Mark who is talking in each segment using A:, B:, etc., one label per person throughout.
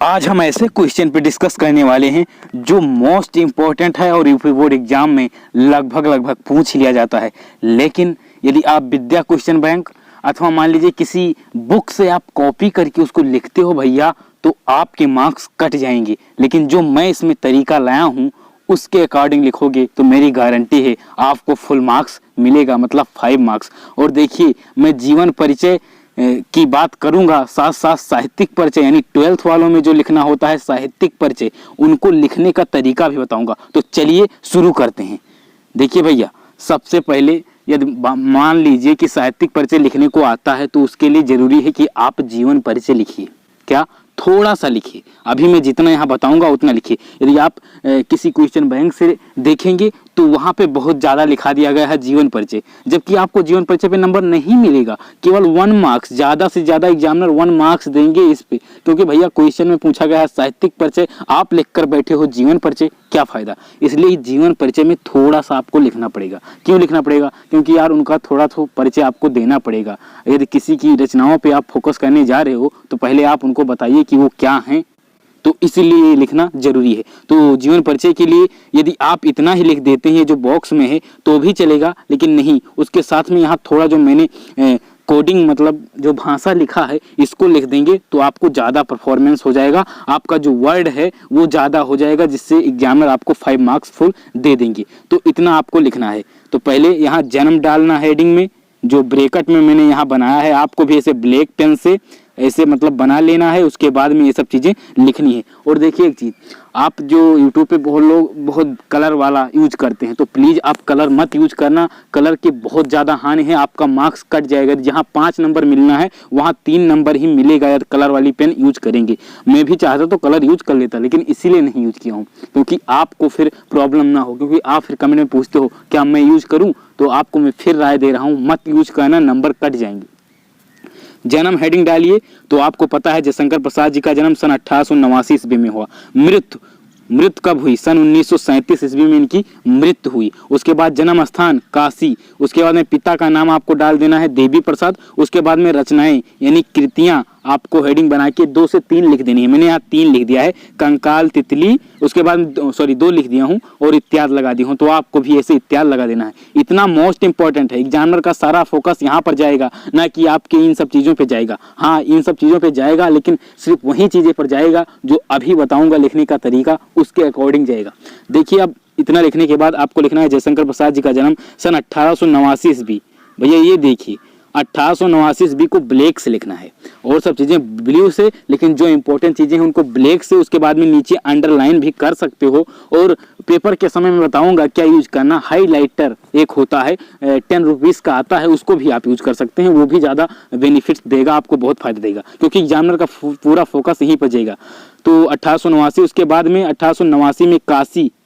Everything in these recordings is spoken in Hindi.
A: आज हम ऐसे क्वेश्चन पे डिस्कस करने वाले हैं जो मोस्ट इम्पोर्टेंट है और यूपी बोर्ड एग्जाम में लगभग पूछ लिया जाता है। लेकिन यदि आप विद्या क्वेश्चन बैंक अथवा मान लीजिए किसी बुक से आप कॉपी करके उसको लिखते हो भैया, तो आपके मार्क्स कट जाएंगे। लेकिन जो मैं इसमें तरीका लाया हूँ उसके अकॉर्डिंग लिखोगे तो मेरी गारंटी है आपको फुल मार्क्स मिलेगा, मतलब 5 मार्क्स। और देखिए, मैं जीवन परिचय की बात करूंगा, साथ साथ साहित्यिक परिचय यानी 12th वालों में जो लिखना होता है साहित्यिक परिचय, उनको लिखने का तरीका भी बताऊंगा। तो चलिए शुरू करते हैं। देखिए भैया, सबसे पहले यदि मान लीजिए कि साहित्यिक परिचय लिखने को आता है तो उसके लिए जरूरी है कि आप जीवन परिचय लिखिए। क्या? थोड़ा सा लिखिए। अभी मैं जितना यहाँ बताऊंगा उतना लिखिए। यदि आप किसी क्वेश्चन बैंक से देखेंगे तो वहाँ पे बहुत ज़्यादा लिखा दिया गया है जीवन परिचय, जबकि आपको जीवन परिचय पे नंबर नहीं मिलेगा, केवल 1 मार्क्स, ज़्यादा से ज़्यादा एग्जामिनर 1 मार्क्स देंगे इस पे। क्योंकि भैया क्वेश्चन में पूछा गया है साहित्यिक परिचय, आप लिख कर बैठे हो जीवन परिचय, क्या फ़ायदा। इसलिए जीवन परिचय में थोड़ा सा आपको लिखना पड़ेगा। क्यों लिखना पड़ेगा? क्योंकि यार उनका थोड़ा परिचय आपको देना पड़ेगा। यदि किसी की रचनाओं पर आप फोकस करने जा रहे हो तो पहले आप उनको बताइए कि वो क्या हैं, तो इसीलिए लिखना जरूरी है। तो जीवन परिचय के लिए यदि आप इतना ही लिख देते हैं जो बॉक्स में है तो भी चलेगा, लेकिन नहीं, उसके साथ में यहाँ थोड़ा जो मैंने कोडिंग मतलब जो भाषा लिखा है इसको लिख देंगे तो आपको ज़्यादा परफॉर्मेंस हो जाएगा, आपका जो वर्ड है वो ज़्यादा हो जाएगा, जिससे एग्जामिनर आपको 5 मार्क्स फुल दे देंगे। तो इतना आपको लिखना है। तो पहले यहाँ जन्म डालना हेडिंग में, जो ब्रैकेट में मैंने यहाँ बनाया है, आपको भी ऐसे ब्लैक पेन से ऐसे मतलब बना लेना है। उसके बाद में ये सब चीज़ें लिखनी है। और देखिए एक चीज़, आप जो यूट्यूब पे बहुत लोग बहुत कलर वाला यूज करते हैं, तो प्लीज़ आप कलर मत यूज करना। कलर की बहुत ज़्यादा हानि है, आपका मार्क्स कट जाएगा। जहाँ 5 नंबर मिलना है वहाँ 3 नंबर ही मिलेगा यदि कलर वाली पेन यूज करेंगे। मैं भी चाहता तो कलर यूज कर लेता, लेकिन इसीलिए नहीं यूज किया हूँ क्योंकि आपको फिर प्रॉब्लम ना हो। क्योंकि आप फिर कमेंट में पूछते हो क्या मैं यूज करूँ, तो आपको मैं फिर राय दे रहा हूँ मत यूज करना, नंबर कट जाएंगे। जन्म हेडिंग डालिए। तो आपको पता है जयशंकर प्रसाद जी का जन्म सन 1889 ईस्वी में हुआ। मृत्यु कब हुई? सन 1937 ईस्वी में इनकी मृत्यु हुई। उसके बाद जन्म स्थान काशी। उसके बाद में पिता का नाम आपको डाल देना है देवी प्रसाद। उसके बाद में रचनाएं यानी कृतियां आपको हेडिंग बना के 2 से 3 लिख देनी है। मैंने यहाँ 3 लिख दिया है, कंकाल तितली, उसके बाद 2 लिख दिया हूँ और इत्यादि लगा दी हूँ। तो आपको भी ऐसे इत्यादि लगा देना है। इतना मोस्ट इंपॉर्टेंट है, एग्जामिनर का सारा फोकस यहाँ पर जाएगा, ना कि आपके इन सब चीज़ों पे जाएगा। हाँ, इन सब चीज़ों पे जाएगा, लेकिन सिर्फ वही चीज़ें पर जाएगा जो अभी बताऊंगा लिखने का तरीका, उसके अकॉर्डिंग जाएगा। देखिए, अब इतना लिखने के बाद आपको लिखना है जयशंकर प्रसाद जी का जन्म सन 1889 ईस्वी। भैया ये देखिए 1889 ईस्वी को ब्लैक से लिखना है और सब चीज़ें ब्लू से, लेकिन जो इंपॉर्टेंट चीज़ें हैं उनको ब्लैक से। उसके बाद में नीचे अंडरलाइन भी कर सकते हो। और पेपर के समय में बताऊंगा क्या यूज करना। हाईलाइटर एक होता है 10 रुपीज़ का आता है, उसको भी आप यूज कर सकते हैं। वो भी ज़्यादा बेनिफिट्स देगा, आपको बहुत फायदा देगा, क्योंकि एग्जामिनर का पूरा फोकस यहीं पर जाएगा। तो 1889, उसके बाद में 1889 में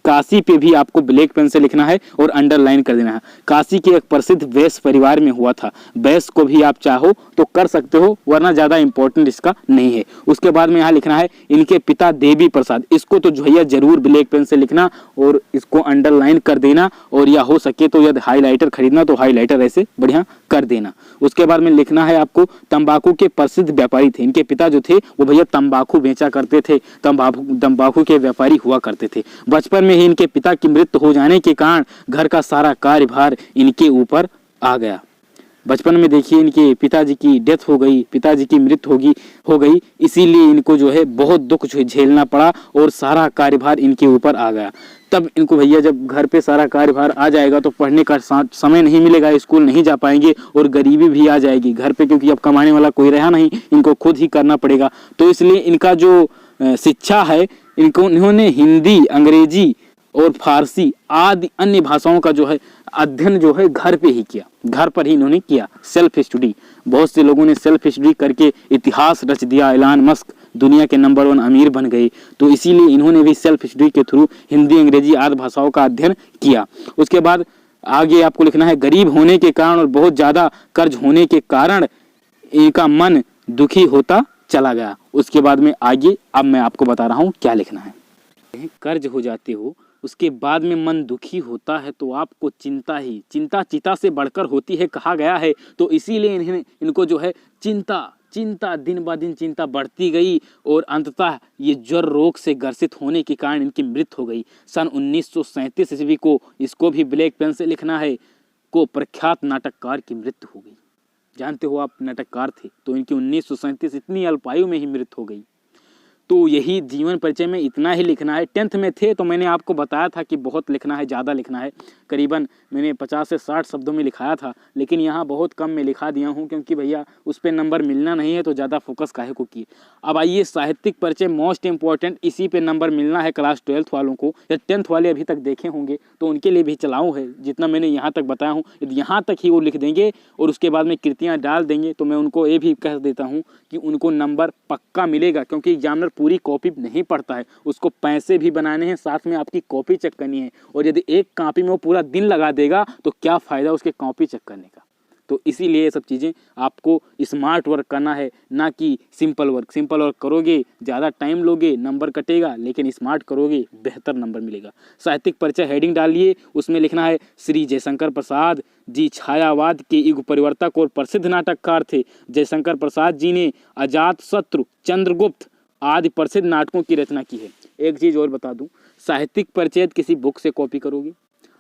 A: काशी पे भी आपको ब्लैक पेन से लिखना है और अंडरलाइन कर देना है। काशी के एक प्रसिद्ध वैश्य परिवार में हुआ था। वैश्य को भी आप चाहो तो कर सकते हो, वरना ज़्यादा इंपॉर्टेंट इसका नहीं है। उसके बाद में यहाँ लिखना है इनके पिता देवी प्रसाद। इसको तो भैया जरूर ब्लैक पेन से लिखना और इसको अंडरलाइन कर देना, और या हो सके तो यदि हाईलाइटर खरीदना तो हाईलाइटर ऐसे बढ़िया कर देना। उसके बाद में लिखना है आपको तंबाकू के प्रसिद्ध व्यापारी थे। इनके पिता जो थे वो भैया तंबाकू बेचा करते थे, तंबाकू के व्यापारी हुआ करते थे। बचपन में ही इनके पिता की मृत्यु हो जाने के कारण घर का सारा कार्यभार इनके ऊपर आ गया। बचपन में देखिए इनके पिताजी की डेथ हो गई, पिताजी की मृत्यु हो गई, इसीलिए इनको जो है बहुत दुख झेलना पड़ा और सारा कार्यभार इनके ऊपर आ गया। तब इनको भैया जब घर पे सारा कार्यभार आ जाएगा तो पढ़ने का समय नहीं मिलेगा, स्कूल नहीं जा पाएंगे और गरीबी भी आ जाएगी घर पे, क्योंकि अब कमाने वाला कोई रहा नहीं, इनको खुद ही करना पड़ेगा। तो इसलिए इनका जो शिक्षा है इन्होंने हिंदी, अंग्रेजी और फारसी आदि अन्य भाषाओं का जो है अध्ययन जो है घर पे ही किया, घर पर ही इन्होंने किया, सेल्फ स्टडी। बहुत से लोगों ने सेल्फ स्टडी करके इतिहास रच दिया। एलन मस्क दुनिया के नंबर 1 अमीर बन गए। तो इसीलिए इन्होंने भी सेल्फ स्टडी के थ्रू हिंदी, अंग्रेजी आदि भाषाओं का अध्ययन किया। उसके बाद आगे आपको लिखना है गरीब होने के कारण और बहुत ज़्यादा कर्ज होने के कारण इनका मन दुखी होता चला गया। उसके बाद में आगे अब मैं आपको बता रहा हूँ क्या लिखना है। कर्ज हो जाते हो, उसके बाद में मन दुखी होता है, तो आपको चिंता चिता से बढ़कर होती है कहा गया है। तो इसीलिए इनको जो है चिंता चिंता दिन ब दिन चिंता बढ़ती गई और अंततः ये ज्वर रोग से ग्रसित होने के कारण इनकी मृत्यु हो गई। सन 1937 ईस्वी को, इसको भी ब्लैक पेन से लिखना है, को प्रख्यात नाटककार की मृत्यु हो गई। जानते हो आप नाटककार थे, तो इनकी 1937 इतनी अल्पायु में ही मृत्यु हो गई। तो यही जीवन परिचय में इतना ही लिखना है। 10th में थे तो मैंने आपको बताया था कि बहुत लिखना है, ज़्यादा लिखना है, करीबन मैंने 50 से 60 शब्दों में लिखाया था, लेकिन यहाँ बहुत कम में लिखा दिया हूँ क्योंकि भैया उस पर नंबर मिलना नहीं है, तो ज़्यादा फोकस काहे को किए। अब आइए साहित्यिक परिचय मोस्ट इंपॉर्टेंट, इसी पे नंबर मिलना है क्लास 12th वालों को, या 10th वाले अभी तक देखे होंगे तो उनके लिए भी चलाऊँ है। जितना मैंने यहाँ तक बताया हूँ, यदि यहाँ तक ही वो लिख देंगे और उसके बाद में कृतियाँ डाल देंगे तो मैं उनको ये भी कह देता हूँ कि उनको नंबर पक्का मिलेगा, क्योंकि एग्जामिनर पूरी कॉपी नहीं पढ़ता है, उसको पैसे भी बनाने हैं, साथ में आपकी कॉपी चेक करनी है। और यदि एक कॉपी में वो पूरा दिन लगा देगा तो क्या फ़ायदा उसके कॉपी चेक करने का। तो इसीलिए ये सब चीज़ें आपको स्मार्ट वर्क करना है, ना कि सिंपल वर्क। सिंपल वर्क करोगे ज़्यादा टाइम लोगे, नंबर कटेगा, लेकिन स्मार्ट करोगे बेहतर नंबर मिलेगा। साहित्यिक परिचय हेडिंग डालिए, उसमें लिखना है श्री जयशंकर प्रसाद जी छायावाद के युग परिवर्तक और प्रसिद्ध नाटककार थे। जयशंकर प्रसाद जी ने अजातशत्रु, चंद्रगुप्त आदि प्रसिद्ध नाटकों की रचना की है। एक चीज़ और बता दूं, साहित्यिक परिचय किसी बुक से कॉपी करोगे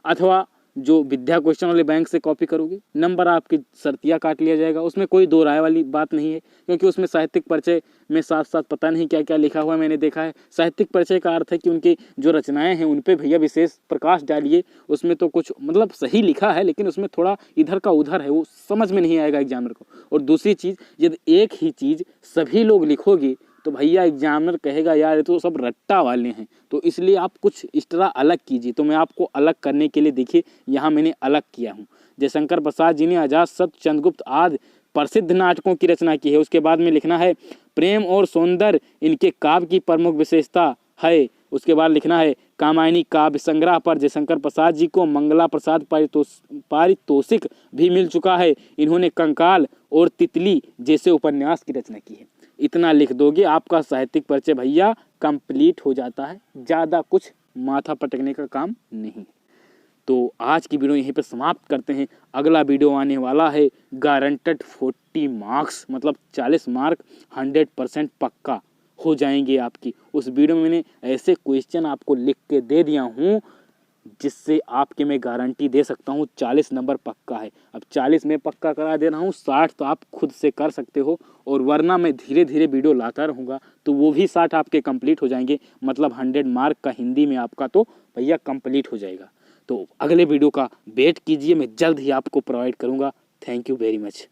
A: अथवा जो विद्या क्वेश्चन वाले बैंक से कॉपी करोगे, नंबर आपकी शर्तिया काट लिया जाएगा। उसमें कोई दो राय वाली बात नहीं है, क्योंकि उसमें साहित्यिक परिचय में साथ साथ पता नहीं क्या क्या लिखा हुआ है, मैंने देखा है। साहित्यिक परिचय का अर्थ है कि उनकी जो रचनाएं हैं उन पे भैया विशेष प्रकाश डालिए। उसमें तो कुछ मतलब सही लिखा है, लेकिन उसमें थोड़ा इधर का उधर है, वो समझ में नहीं आएगा एग्जामिनर को। और दूसरी चीज़, यदि एक ही चीज़ सभी लोग लिखोगे तो भैया एग्जामिनर कहेगा यार ये तो सब रट्टा वाले हैं। तो इसलिए आप कुछ इस तरह अलग कीजिए। तो मैं आपको अलग करने के लिए देखिए यहाँ मैंने अलग किया हूँ। जयशंकर प्रसाद जी ने अजातशत्रु, चंद्रगुप्त आदि प्रसिद्ध नाटकों की रचना की है। उसके बाद में लिखना है प्रेम और सौंदर्य इनके काव्य की प्रमुख विशेषता है। उसके बाद लिखना है कामायनी काव्य संग्रह पर जयशंकर प्रसाद जी को मंगला प्रसाद पारितोषिक भी मिल चुका है। इन्होंने कंकाल और तितली जैसे उपन्यास की रचना की है। इतना लिख दोगे आपका साहित्यिक परिचय भैया कंप्लीट हो जाता है, ज़्यादा कुछ माथा पटकने का काम नहीं है। तो आज की वीडियो यहीं पे समाप्त करते हैं। अगला वीडियो आने वाला है गारंटेड 40 मार्क्स, मतलब 40 मार्क 100% पक्का हो जाएंगे आपकी। उस वीडियो में मैंने ऐसे क्वेश्चन आपको लिख के दे दिया हूँ जिससे आपके मैं गारंटी दे सकता हूँ 40 नंबर पक्का है। अब 40 में पक्का करा दे रहा हूँ, 60 तो आप खुद से कर सकते हो, और वरना मैं धीरे धीरे वीडियो लाता रहूँगा तो वो भी 60 आपके कंप्लीट हो जाएंगे। मतलब 100 मार्क का हिंदी में आपका तो भैया कंप्लीट हो जाएगा। तो अगले वीडियो का वेट कीजिए, मैं जल्द ही आपको प्रोवाइड करूँगा। Thank you very much.